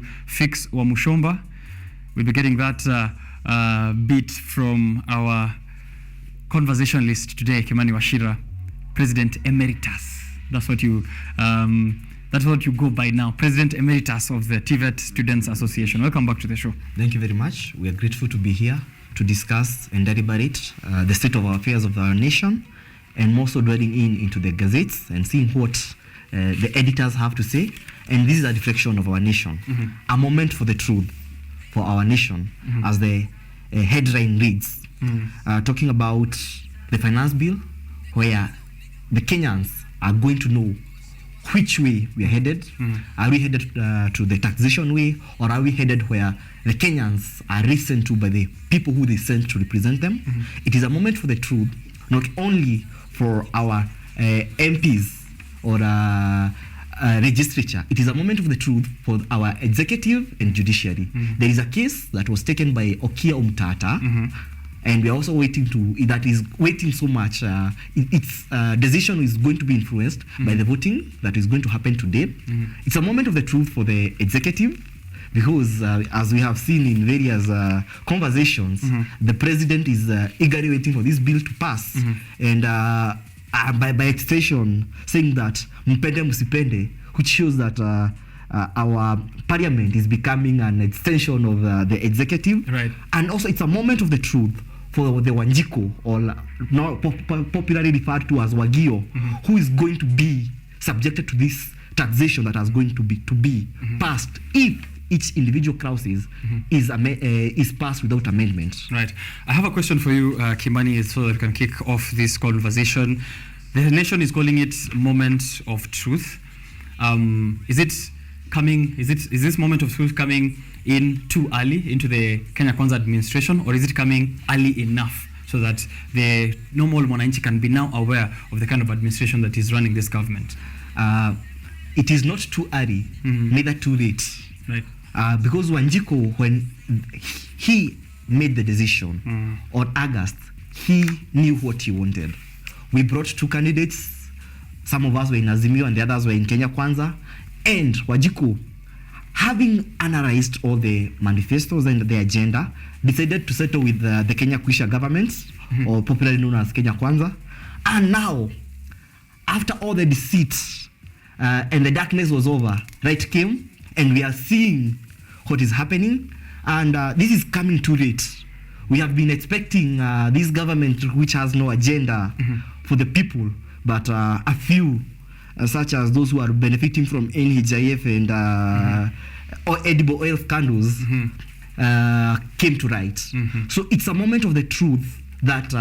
to fix Wamushomba. We'll be getting that bit from our conversationalist today, Kimani Wachira, President Emeritus. That's what you go by now, President Emeritus of the TVET Students Association. Welcome back to the show. Thank you very much. We are grateful to be here to discuss and deliberate the state of our affairs of our nation, and more so dwelling into the gazettes and seeing what the editors have to say. And this is a reflection of our nation, a moment for the truth for our nation, as the headline reads, talking about the finance bill, where the Kenyans are going to know which way we are headed. Are we headed to the taxation way, or are we headed where the Kenyans are listened to by the people who they sent to represent them? It is a moment for the truth, not only for our MPs or legislature. It is a moment of the truth for our executive and judiciary. There is a case that was taken by Okia Umtata, and we are also waiting so much. Its decision is going to be influenced by the voting that is going to happen today. It's a moment of the truth for the executive, because as we have seen in various conversations, the president is eagerly waiting for this bill to pass, and by extension saying that mpende musipende, which shows that our parliament is becoming an extension of the executive. Right. And also it's a moment of the truth for the Wanjiko, or now popularly referred to as Wagio, who is going to be subjected to this taxation that is going to be passed if each individual clauses is passed without amendment. Right. I have a question for you, Kimani, so that we can kick off this conversation. The nation is calling it moment of truth. Is this moment of truth coming in too early into the Kenya Kwanza administration, or is it coming early enough so that the normal mwananchi can be now aware of the kind of administration that is running this government? It is not too early, neither too late. Right. Because Wanjiko, when he made the decision on August, he knew what he wanted. We brought two candidates. Some of us were in Azimio and the others were in Kenya Kwanza. And Wanjiko, having analyzed all the manifestos and the agenda, decided to settle with the Kenya Kwisha government, or popularly known as Kenya Kwanza. And now, after all the deceit and the darkness was over, light came, and we are seeing what is happening. And this is coming too late. We have been expecting this government, which has no agenda for the people, but a few, such as those who are benefiting from NHIF and or edible oil scandals, came to light. So it's a moment of the truth that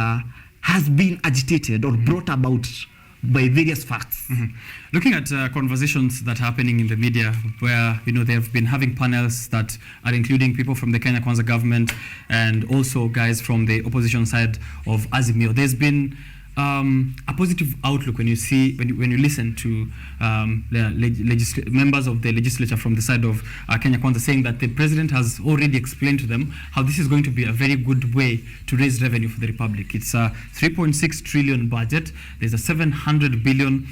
has been agitated or brought about by various facts. Looking at conversations that are happening in the media, where they have been having panels that are including people from the Kenya Kwanza government and also guys from the opposition side of Azimio, there's been a positive outlook when you listen to members of the legislature from the side of Kenya Kwanza, saying that the president has already explained to them how this is going to be a very good way to raise revenue for the republic. It's a 3.6 trillion budget. There's a 700 billion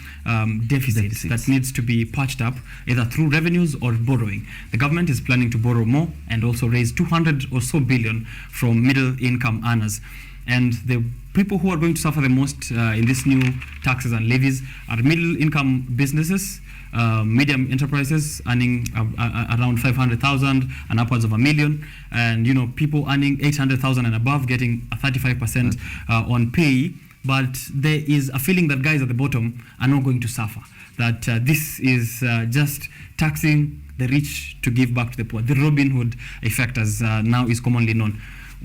deficit that needs to be patched up either through revenues or borrowing. The government is planning to borrow more and also raise 200 or so billion from middle income earners. And the people who are going to suffer the most in these new taxes and levies are middle-income businesses, medium enterprises earning around 500,000 and upwards of $1 million, and people earning 800,000 and above getting a 35% on pay. But there is a feeling that guys at the bottom are not going to suffer. That this is just taxing the rich to give back to the poor. The Robin Hood effect, as now is commonly known.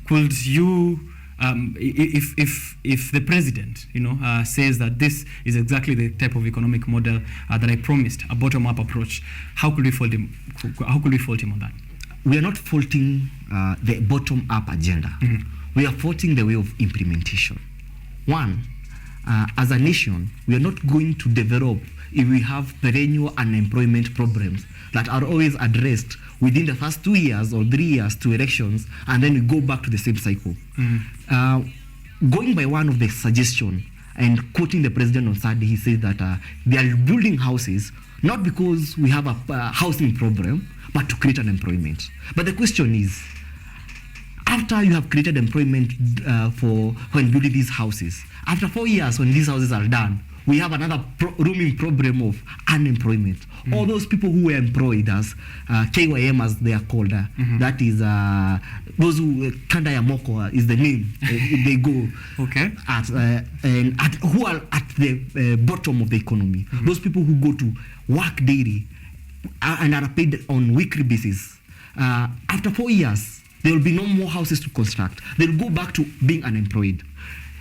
Could you? If the president, says that this is exactly the type of economic model that I promised, a bottom-up approach, how could we fault him? How could we fault him on that? We are not faulting the bottom-up agenda. We are faulting the way of implementation. One, as a nation, we are not going to develop if we have perennial unemployment problems that are always addressed within the first 2 years or 3 years to elections, and then we go back to the same cycle. Going by one of the suggestions and quoting the president on Saturday, he said that they are building houses not because we have a housing problem, but to create an employment. But the question is, after you have created employment for when building these houses, after 4 years when these houses are done, we have another looming problem of unemployment. All those people who were employed as KYM, as they are called, that is those who Kanda ya Moko is the name they go at, and who are at the bottom of the economy. Those people who go to work daily and are paid on weekly basis. After 4 years, there will be no more houses to construct. They'll go back to being unemployed.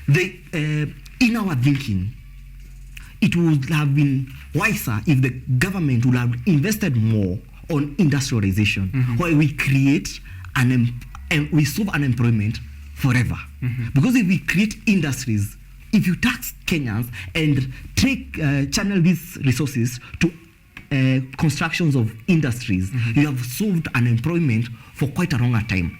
In our thinking, it would have been wiser if the government would have invested more on industrialization, where we create and we solve unemployment forever. Because if we create industries, if you tax Kenyans and channel these resources to constructions of industries, you have solved unemployment for quite a longer time.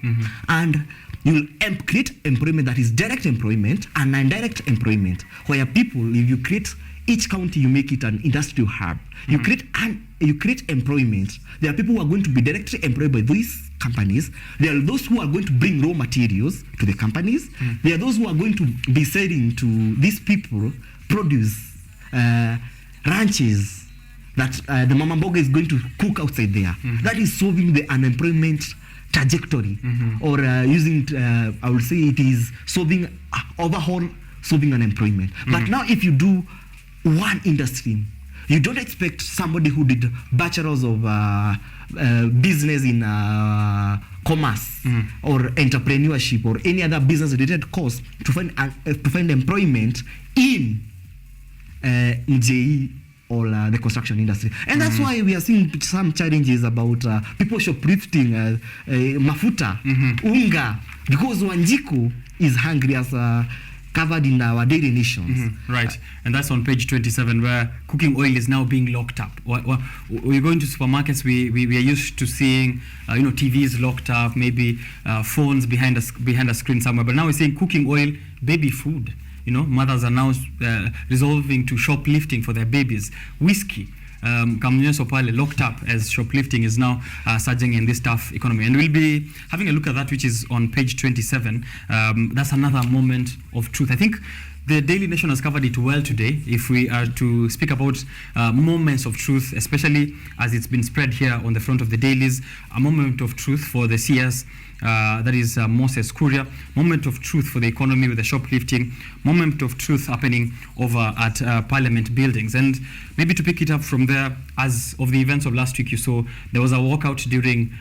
And you will create employment that is direct employment and indirect employment, where people, if you create each county, you make it an industrial hub. You create employment. There are people who are going to be directly employed by these companies. There are those who are going to bring raw materials to the companies. There are those who are going to be selling to these people produce, ranches that the Mama Mboga is going to cook outside there. That is solving the unemployment trajectory, or using I would say it is solving solving unemployment. But now if you do one industry, you don't expect somebody who did bachelors of business in commerce or entrepreneurship or any other business related course to find employment in JE or the construction industry. And that's why we are seeing some challenges about people shoplifting mafuta, unga, because Wanjiku is hungry, as covered in our Daily Nations. Right, and that's on page 27, where cooking oil is now being locked up. We're going to supermarkets, we are used to seeing TVs locked up, maybe phones behind a screen somewhere, but now we're seeing cooking oil, baby food. Mothers are now resolving to shoplifting for their babies. Whiskey, Kamunyeso pale locked up as shoplifting is now surging in this tough economy. And we'll be having a look at that, which is on page 27. That's another moment of truth. I think the Daily Nation has covered it well today. If we are to speak about moments of truth, especially as it's been spread here on the front of the dailies, a moment of truth for the CS, that is Moses Kuria, moment of truth for the economy with the shoplifting, moment of truth happening over at Parliament buildings. And maybe to pick it up from there, as of the events of last week, you saw there was a walkout during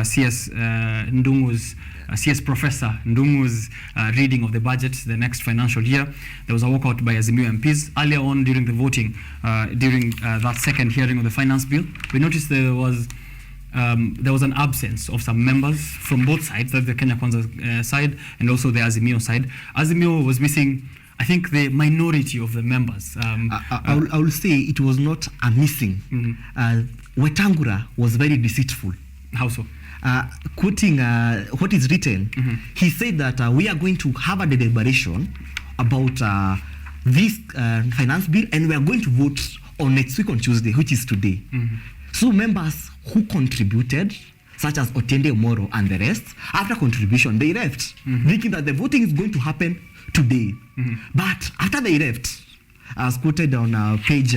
CS Ndungu's CS Professor Ndungu's reading of the budget the next financial year. There was a walkout by Azimio MPs. Earlier on during the voting, during that second hearing of the finance bill, we noticed there was an absence of some members from both sides, the Kenya Kwanza side and also the Azimio side. Azimio was missing, I think, the minority of the members. I will say it was not a missing. Wetangula was very deceitful. How so? Quoting what is written, he said that we are going to have a deliberation about this finance bill, and we are going to vote on next week on Tuesday, which is today. So members who contributed, such as Otende Omoro and the rest, after contribution, they left, thinking that the voting is going to happen today. But after they left, as quoted on page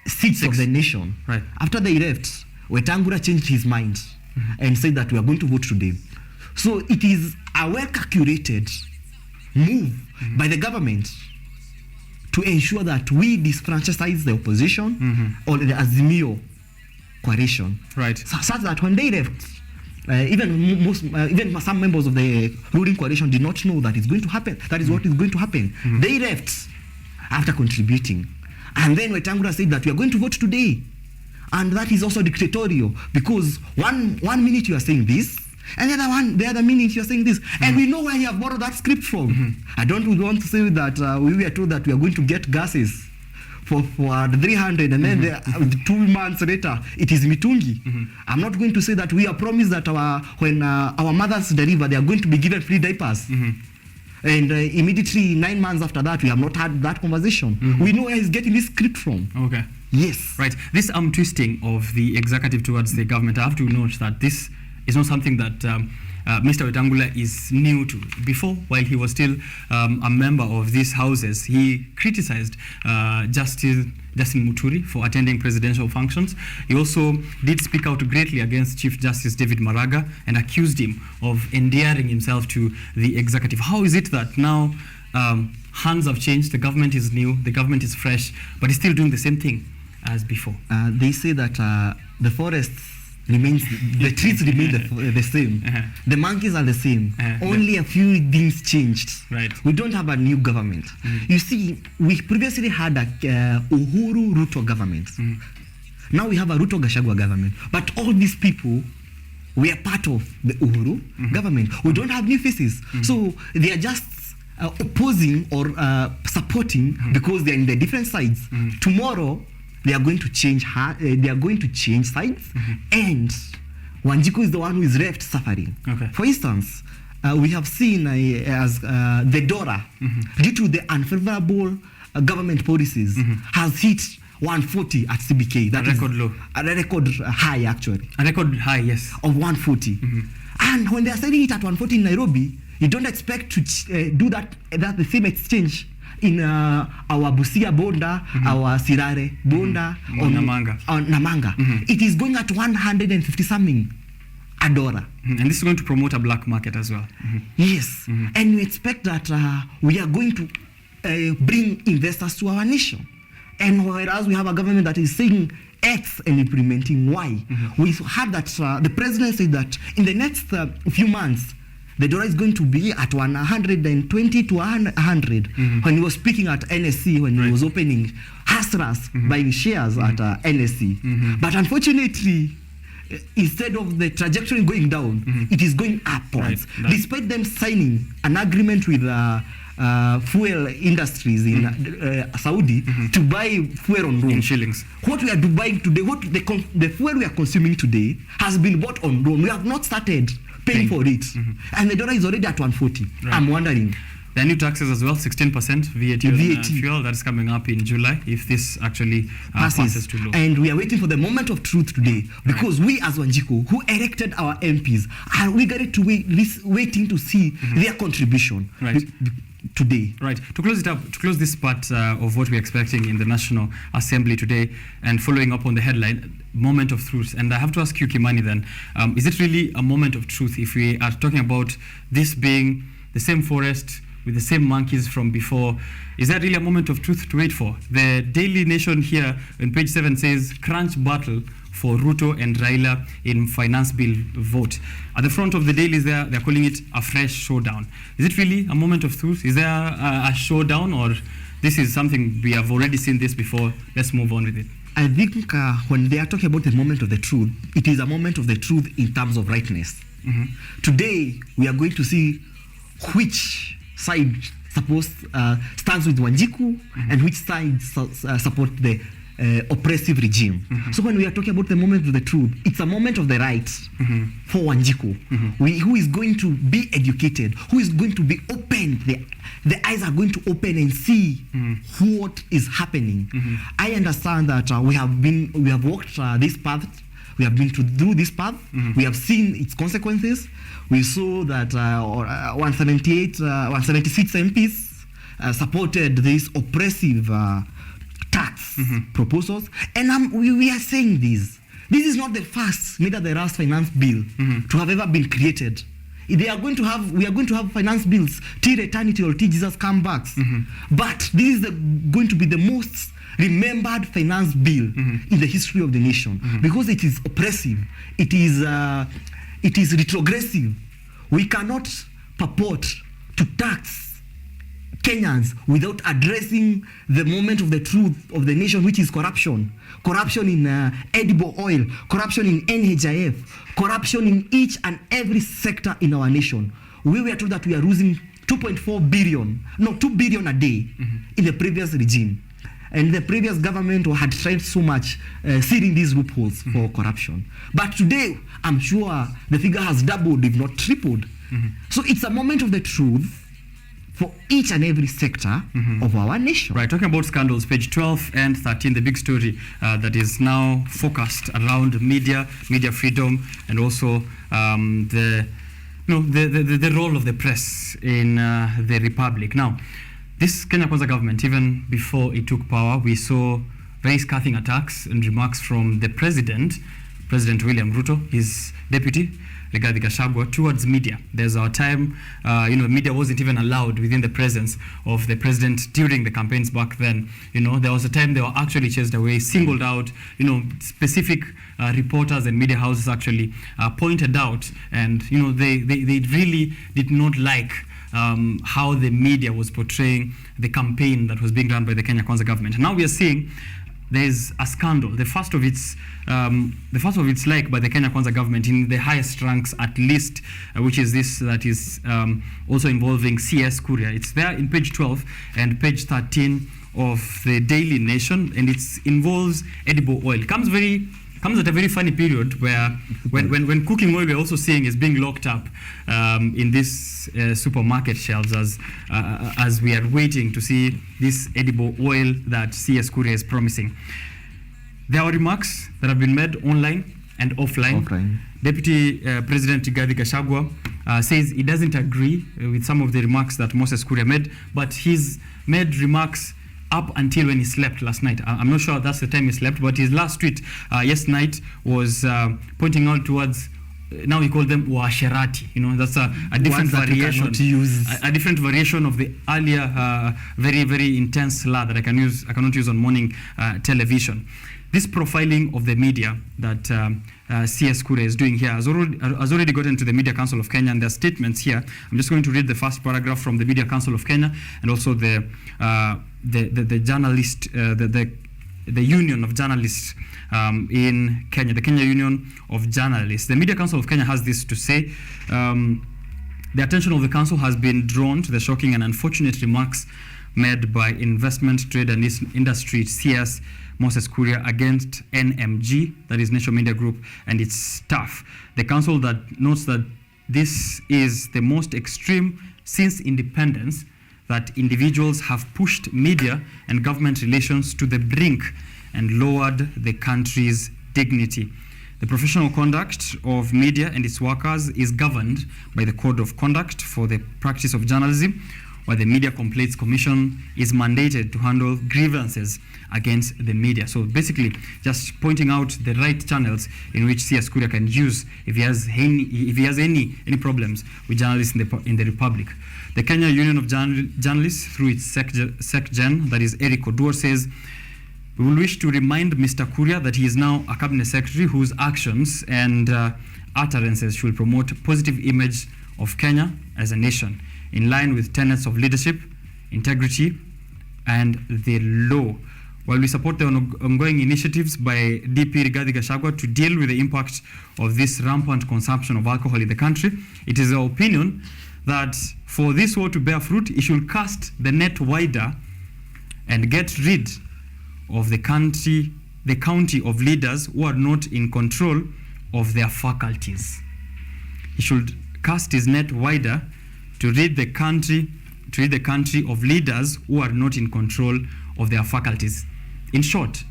6 of the Nation, right. After they left, Wetangula changed his mind and said that we are going to vote today. So it is a well-calculated move by the government to ensure that we disfranchise the opposition or the Azimio coalition, right? Such that when they left, even some members of the ruling coalition did not know that it's going to happen. That is what is going to happen. They left after contributing, and then Wetangula said that we are going to vote today, and that is also dictatorial, because one minute you are saying this, and the other minute you are saying this, and we know where you have borrowed that script from. I don't want to say that we were told that we are going to get gases for the 300, and then 2 months later it is mitungi. I'm not going to say that we are promised that when our mothers deliver, they are going to be given free diapers. And immediately 9 months after that, we have not had that conversation. We know where he's getting this script from. Okay. Yes. Right. This arm twisting of the executive towards the government, I have to note that this is not something that Mr. Wetangula is new to. Before, while he was still a member of these houses, he criticized Justin Muturi for attending presidential functions. He also did speak out greatly against Chief Justice David Maraga and accused him of endearing himself to the executive. How is it that now hands have changed, the government is new, the government is fresh, but he's still doing the same thing as before? They say that the forests remains, the trees remain the same. The monkeys are the same. Only a few things changed. Right. We don't have a new government. You see, we previously had a Uhuru Ruto government. Now we have a Ruto Gachagua government. But all these people were part of the Uhuru government. We don't have new faces. So they are just opposing or supporting because they are in the different sides. Tomorrow, they are going to change sides, and Wanjiku is the one who is left suffering. Okay. For instance, we have seen as the DORA, due to the unfavorable government policies, has hit 140 at CBK. That a record low. A record high, actually. A record high, yes. Of 140. And when they are selling it at 140 in Nairobi, you don't expect to do that the same exchange in our Busia Bonda, our Sirare Bonda, on Namanga. On Namanga. It is going at 150 something a dollar. And this is going to promote a black market as well. Yes. And we expect that we are going to bring investors to our nation. And whereas we have a government that is saying X and implementing Y, we had that the president said that in the next few months, the dollar is going to be at 120 to 100 when he was speaking at NSC, when he was opening Hasras, buying shares at NSC. But unfortunately, instead of the trajectory going down, it is going upwards. Right. Despite them signing an agreement with fuel industries in Saudi to buy fuel on loan. In shillings. What we are buying today, the fuel we are consuming today has been bought on loan. We have not started paying for it. And the dollar is already at 140. Right. I'm wondering. The new taxes as well, 16% VAT on fuel, that's coming up in July if this actually passes to law. And we are waiting for the moment of truth today because we as Wanjiku, who elected our MPs, are waiting to see their contribution today. Right. To close it up, to close this part of what we're expecting in the National Assembly today, and following up on the headline, moment of truth. And I have to ask you, Kimani, then, is it really a moment of truth if we are talking about this being the same forest with the same monkeys from before? Is that really a moment of truth to wait for? The Daily Nation here on page 7 says, crunch battle for Ruto and Raila in finance bill vote. At the front of the dailies there, they're calling it a fresh showdown. Is it really a moment of truth? Is there a showdown, or this is something we have already seen this before? Let's move on with it. I think when they are talking about the moment of the truth, it is a moment of the truth in terms of rightness. Today, we are going to see which side stands with Wanjiku and which side support the oppressive regime. So when we are talking about the moment of the truth, it's a moment of the right for Wanjiku, who is going to be educated, who is going to be opened. The eyes are going to open and see what is happening. I understand that we have walked this path. We have been through this path. We have seen its consequences. We saw that 176 MPs supported these oppressive tax proposals. And we are saying this. This is not the first, neither the last finance bill to have ever been created. We are going to have finance bills till eternity or till Jesus comes back. But this is going to be the most remembered finance bill in the history of the nation because it is oppressive. It is retrogressive. We cannot purport to tax Kenyans without addressing the moment of the truth of the nation, which is corruption. Corruption in edible oil, corruption in NHIF, corruption in each and every sector in our nation. We were told that we are losing 2 billion a day in the previous regime. And the previous government had tried so much sealing these loopholes for corruption. But today, I'm sure the figure has doubled, if not tripled. So it's a moment of the truth for each and every sector of our nation. Right, talking about scandals, page 12 and 13, the big story that is now focused around media freedom, and also the role of the press in the republic. Now, this Kenya Kwanza government, even before it took power, we saw very scathing attacks and remarks from the President William Ruto, his deputy, Rigathi Gachagua, towards media. There's a time, media wasn't even allowed within the presence of the president during the campaigns back then. There was a time they were actually chased away, singled out, specific reporters and media houses actually pointed out, and, they really did not like how the media was portraying the campaign that was being run by the Kenya Kwanza government. Now we are seeing there's a scandal, the first of its like by the Kenya Kwanza government in the highest ranks, at least, which is this that is also involving CS Kuria. It's there in page 12 and page 13 of the Daily Nation, and it involves edible oil. Comes at a very funny period where when cooking oil we're also seeing is being locked up in this supermarket shelves as we are waiting to see this edible oil that CS Kuria is promising. There are remarks that have been made online and offline. Deputy President Rigathi Gachagua says he doesn't agree with some of the remarks that Moses Kuria made, but he's made remarks up until when he slept last night. I'm not sure that's the time he slept, but his last tweet yesterday night was pointing out towards, now he called them Uasherati. That's a different variation. A different variation of the earlier very, very intense slur that I cannot use on morning television. This profiling of the media that CS Kuria is doing here has already gotten to the Media Council of Kenya, and their statements here. I'm just going to read the first paragraph from the Media Council of Kenya, and also the journalist, the Union of Journalists in Kenya, the Kenya Union of Journalists. The Media Council of Kenya has this to say. The attention of the council has been drawn to the shocking and unfortunate remarks made by Investment, Trade and Industry CS Moses Kuria against NMG, that is National Media Group, and its staff. The council that notes that this is the most extreme since independence, that individuals have pushed media and government relations to the brink and lowered the country's dignity. The professional conduct of media and its workers is governed by the Code of Conduct for the Practice of Journalism, where the Media Complaints Commission is mandated to handle grievances against the media. So basically, just pointing out the right channels in which CS Kuria can use if he has any problems with journalists in the Republic. The Kenya Union of Journalists, through its SecGen, that is Eric Oduor, says, "We will wish to remind Mr. Kuria that he is now a cabinet secretary whose actions and utterances should promote a positive image of Kenya as a nation, in line with tenets of leadership, integrity, and the law. While we support the ongoing initiatives by DP Rigathi Gachagua to deal with the impact of this rampant consumption of alcohol in the country, it is our opinion that for this war to bear fruit, it should cast the net wider and get rid of the county of leaders who are not in control of their faculties." He should cast his net wider to rid the country of leaders who are not in control of their faculties. In short,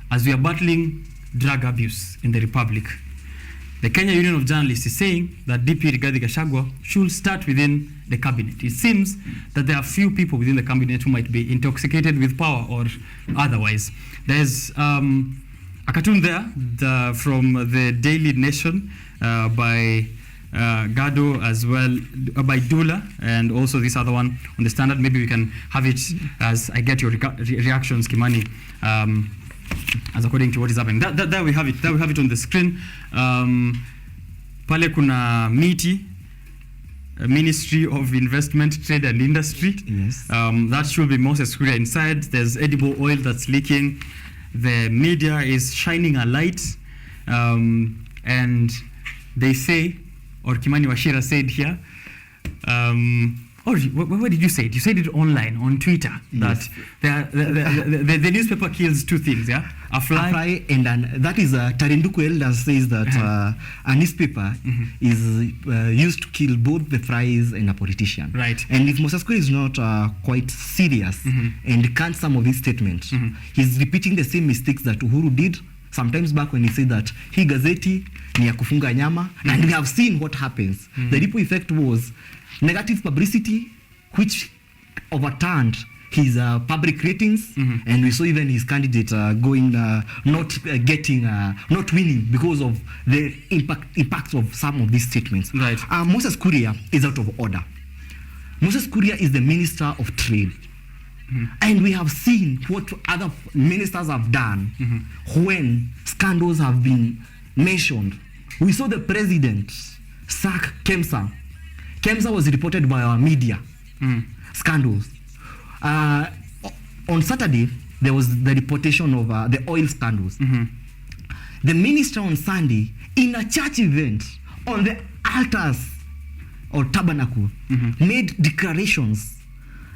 as we are battling drug abuse in the Republic, the Kenya Union of Journalists is saying that DP Rigathi Gachagua should start within the cabinet. It seems that there are few people within the cabinet who might be intoxicated with power or otherwise. There's a cartoon there from the Daily Nation by Gado, as well by Dula, and also this other one on the Standard. Maybe we can have it as I get your reactions, Kimani, as according to what is happening. There we have it. There we have it on the screen. Pale kuna miti, Ministry of Investment, Trade and Industry. Yes. That should be Moses Kuria inside. There's edible oil that's leaking. The media is shining a light, and they say, or Kimani Wachira said here, Oh, where did you say it? You said it online, on Twitter, Yes. that the newspaper kills two things, yeah? A fly. And that is Tarinduku Elders says that a newspaper is used to kill both the flies and a politician. Right. And if Moses Kuri is not quite serious and can't some of his statements, he's repeating the same mistakes that Uhuru did sometimes back when he said that he gazeti ni ya kufunga nyama, and we have seen what happens. The ripple effect was negative publicity, which overturned his public ratings, and we saw even his candidate going not winning because of the impacts of some of these statements. Right. Moses Kuria is out of order. Moses Kuria is the Minister of Trade. And we have seen what other ministers have done when scandals have been mentioned. We saw the president sack Kemsa. Kemsa was reported by our media scandals. On Saturday, there was the reportation of the oil scandals. The minister on Sunday, in a church event on the altars or tabernacle, made declarations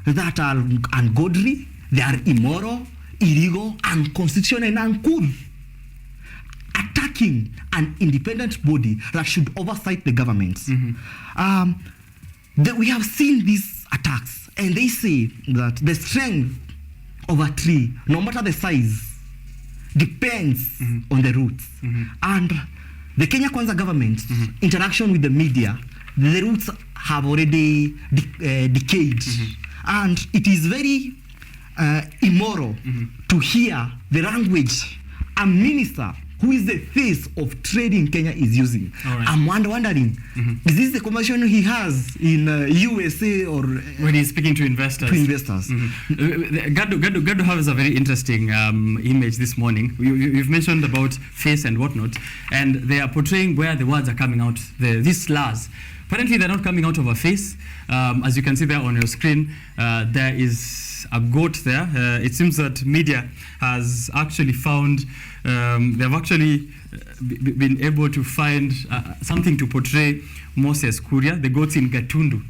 that are ungodly, they are immoral, illegal, unconstitutional, and uncool, attacking an independent body that should oversight the government. We have seen these attacks, and they say that the strength of a tree, no matter the size, depends on the roots. And the Kenya Kwanza government interaction with the media, the roots have already decayed. And it is very immoral to hear the language a minister who is the face of trade in Kenya is using. Right. I'm wondering, is this the conversation he has in USA or when he's speaking to investors? Gado has a very interesting image this morning. You've mentioned about face and whatnot, and they are portraying where the words are coming out. These slurs. Apparently, they're not coming out of a face. As you can see there on your screen, there is a goat there. It seems that media has actually found, they've actually been able to find something to portray Moses Kuria, the goats in Gatundu,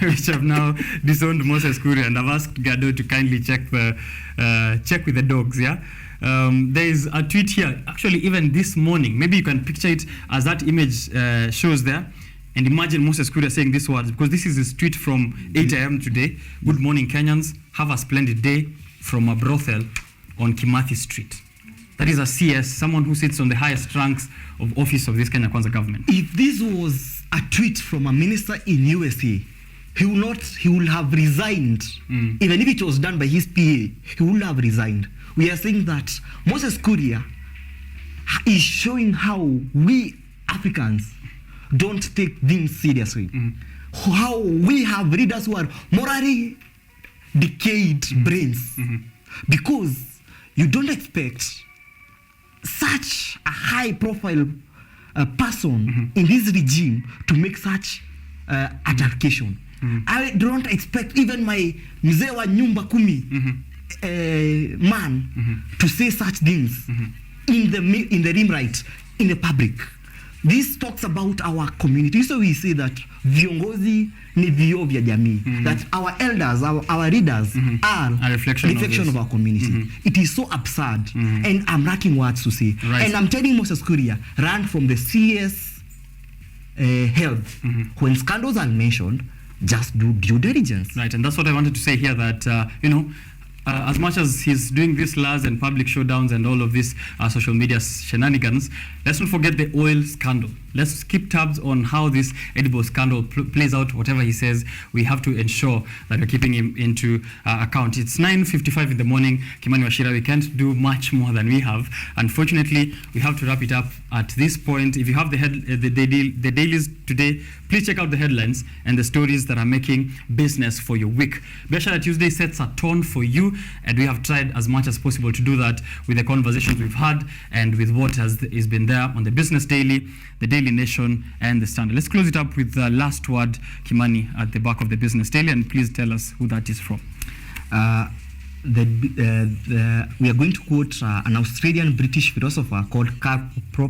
which have now disowned Moses Kuria, and I've asked Gado to kindly check with the dogs, yeah? There is a tweet here, actually even this morning, maybe you can picture it as that image shows there. And imagine Moses Kuria saying these words, because this is his tweet from 8 a.m. today. Good morning, Kenyans. Have a splendid day from a brothel on Kimathi Street. That is a CS, someone who sits on the highest ranks of office of this Kenya Kwanza government. If this was a tweet from a minister in USA, he will have resigned. Even if it was done by his PA, he would have resigned. We are saying that Moses Kuria is showing how we Africans don't take things seriously. How we have leaders who are morally decayed brains. Because you don't expect such a high profile person in this regime to make such altercation. I don't expect even my mzee wa nyumba kumi man to say such things in the limelight, in the public. This talks about our community. So we say that viongozi ni vioo vya jamii. That our elders, our leaders are a reflection of our community. It is so absurd. And I'm lacking words to say. Right. And I'm telling Moses Kuria, run from the CS health. When scandals are mentioned, just do due diligence. Right, and that's what I wanted to say here, that, as much as he's doing these laws and public showdowns and all of this social media shenanigans, let's not forget the oil scandal. Let's keep tabs on how this edible scandal plays out. Whatever he says, we have to ensure that we're keeping him into account. It's 9:55 in the morning. Kimani Wachira, we can't do much more than we have. Unfortunately, we have to wrap it up at this point. If you have the dailies today, please check out the headlines and the stories that are making business for your week. Biashara Tuesday sets a tone for you, and we have tried as much as possible to do that with the conversations we've had and with what has been there on the Business Daily, the Daily Nation, and the Standard. Let's close it up with the last word, Kimani, at the back of the Business Daily, and please tell us who that is from. We are going to quote an Australian British philosopher called Karl Popper.